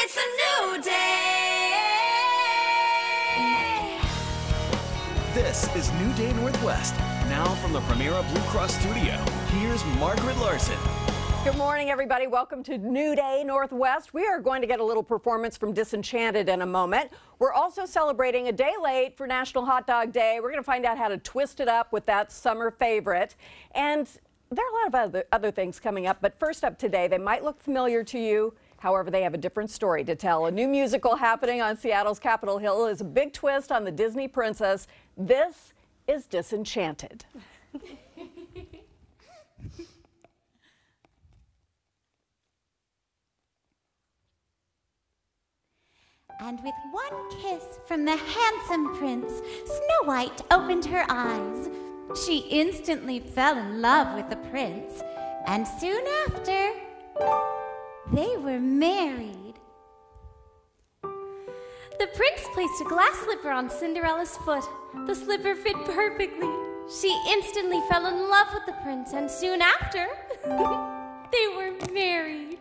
It's a new day. This is New Day Northwest. Now from the Primera Blue Cross studio, here's Margaret Larson. Good morning, everybody. Welcome to New Day Northwest. We are going to get a little performance from Disenchanted in a moment. We're also celebrating a day late for National Hot Dog Day. We're going to find out how to twist it up with that summer favorite. And there are a lot of other things coming up, but first up today, they might look familiar to you. However, they have a different story to tell. A new musical happening on Seattle's Capitol Hill is a big twist on the Disney princess. This is Disenchanted. And with one kiss from the handsome prince, Snow White opened her eyes. She instantly fell in love with the prince, and soon after, they were married. The prince placed a glass slipper on Cinderella's foot. The slipper fit perfectly. She instantly fell in love with the prince, and soon after, they were married.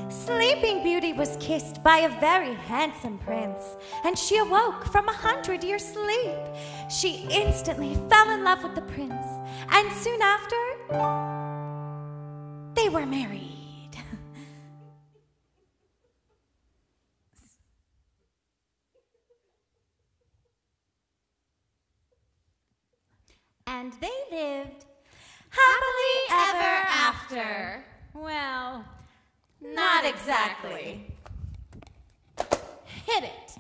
Sleeping Beauty was kissed by a very handsome prince, and she awoke from 100-year sleep. She instantly fell in love with the prince, and soon after, they were married. And they lived happily ever after. Well, not exactly. Hit it.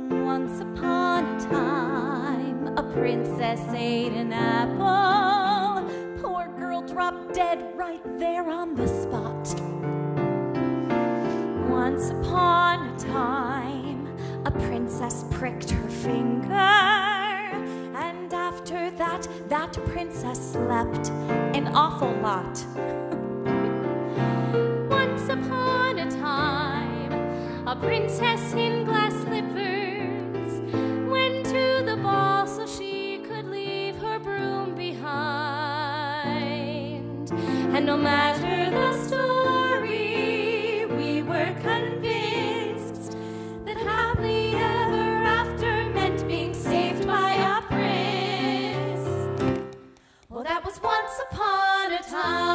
Once upon a time, a princess ate an apple. Poor girl dropped dead right there on the spot. Once upon a time, a princess pricked her finger, and after that, that princess slept an awful lot. Once upon a time, a princess in glass slippers went to the ball so she could leave her broom behind. And no matter the story, we were convinced that happily ever after meant being saved by a prince. Well, that was once upon a time.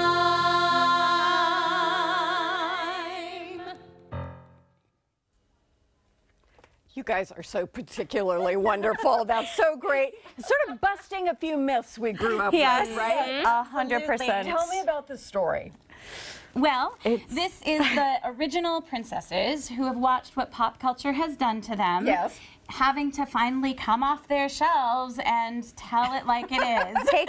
You guys are so particularly wonderful. That's so great. Sort of busting a few myths we grew up with, right? 100%. Tell me about this story. Well, this is the original princesses who have watched what pop culture has done to them. Yes. Having to finally come off their shelves and tell it like it is. Take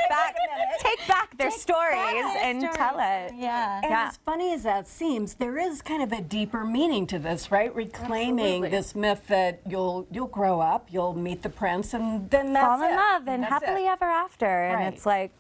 back their stories and tell it. Yeah. And as funny as that seems, there is kind of a deeper meaning to this, right? Reclaiming this myth that you'll grow up, you'll meet the prince, and then that's fall in it. love and happily ever after. Right. And it's like,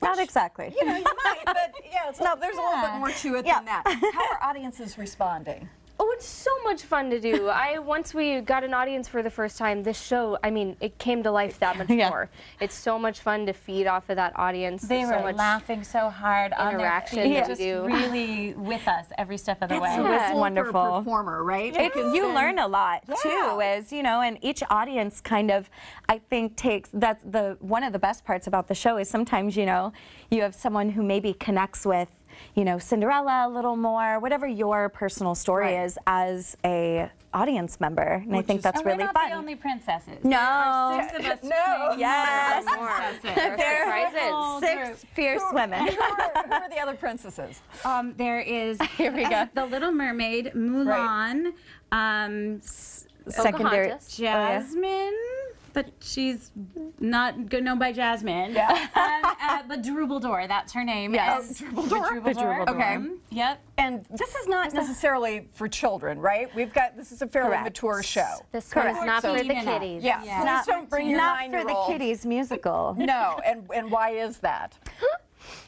not exactly. You know, you might, but yeah, there's a little bit more to it than that. How are audiences responding? Oh, it's so much fun to do. Once we got an audience for the first time, this show, I mean, it came to life that much more. It's so much fun to feed off of that audience. They were much laughing so hard on their feet, just really with us every step of the way. It was wonderful. For a performer, right? You learn a lot too, as you know, and each audience kind of, I think, takes one of the best parts about the show is sometimes, you know, you have someone who maybe connects with, you know, Cinderella a little more, whatever your personal story is as a audience member, and I think that's really fun. fun. We're not the only princesses. No. There are 6 of us. Yes. There are 6 fierce women. Who are the other princesses? There is, here we go, the Little Mermaid, Mulan, Secondary. Jasmine, but she's not known by Jasmine. Yeah. But Droubledore, that's her name. Yes. Droubledore. Okay. Yep. And this is not necessarily for children, right? This is a fairly mature show. This one is not for the kiddies. Yeah. Please don't bring your 9-year-old. Not for the kiddies musical. No, and why is that?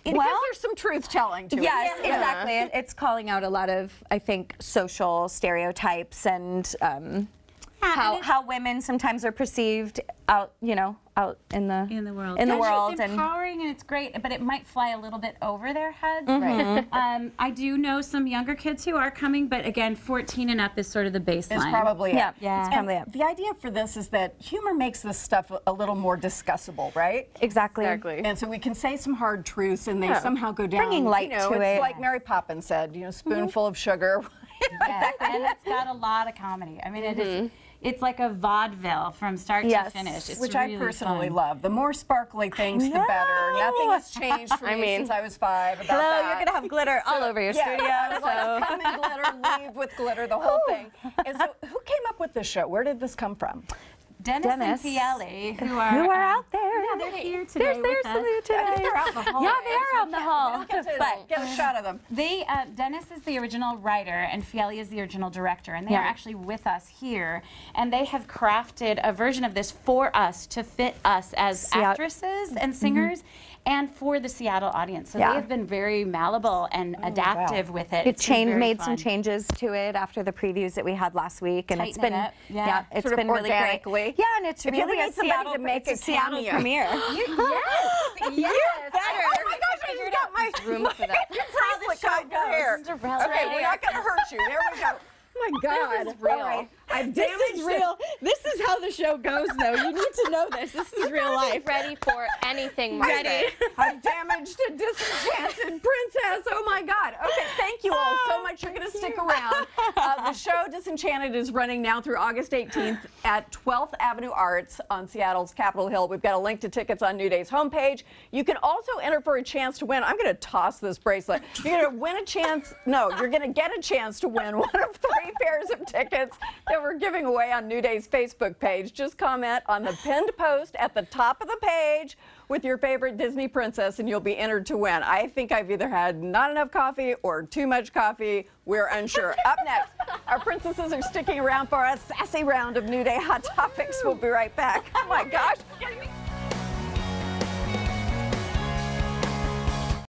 Because there's some truth telling to it. Yes, exactly. It's calling out a lot of, I think, social stereotypes and how women sometimes are perceived out, you know, out in the world. And it's empowering and it's great, but it might fly a little bit over their heads. Right. I do know some younger kids who are coming, but again, 14 and up is sort of the baseline. It's probably it. Yeah. It's probably it. The idea for this is that humor makes this stuff a little more discussable, right? Exactly. And so we can say some hard truths, and they somehow go down. Bringing light you know, to it's it. like Mary Poppins said, you know, spoonful of sugar. Yes, and it's got a lot of comedy. I mean, it is. It's like a vaudeville from start to finish. It's Which really I personally fun. love. The more sparkly things, the better. Nothing has changed for me since I was 5 about Hello, that. you're going to have glitter all over your studio. I was like, come in glitter, leave with glitter, the whole thing. And so who came up with this show? Where did this come from? Dennis and Fieli, who are out there. Yeah, they're here today with us. I think they're out in the hall. Yeah, they are out in the hall. Get a shot of them. They, Dennis is the original writer and Fieli is the original director, and they are actually with us here. And they have crafted a version of this for us to fit us as actresses and singers. And for the Seattle audience. So they have been very malleable and adaptive with it. It made some changes to it after the previews that we had last week, and it's been it's sort been of really great. organically. Yeah, and it's really need a somebody Seattle to make a Seattle cameo. premiere. Yes. Better. Oh my gosh, I just got my room for that. bracelet got your hair. Okay, we're not going to hurt you. There we go. Oh my God. This is real. Right. I've This damaged is real. This is how the show goes, though. You need to know this. This is real life. Ready for anything, Margaret. I've damaged a disenchanted princess. Oh my God. Okay, thank you all so much. You're going to stick around. The show Disenchanted is running now through August 18th at 12th Avenue Arts on Seattle's Capitol Hill. We've got a link to tickets on New Day's homepage. You can also enter for a chance to win. I'm going to toss this bracelet. You're going to win a chance. No, you're going to get a chance to win one of 3 pairs of tickets that we're giving away on New Day's Facebook page. Just comment on the pinned post at the top of the page with your favorite Disney princess and you'll be entered to win. I think I've either had not enough coffee or too much coffee. We're unsure. Up next, our princesses are sticking around for a sassy round of New Day Hot Topics. We'll be right back. Oh my gosh, it's getting me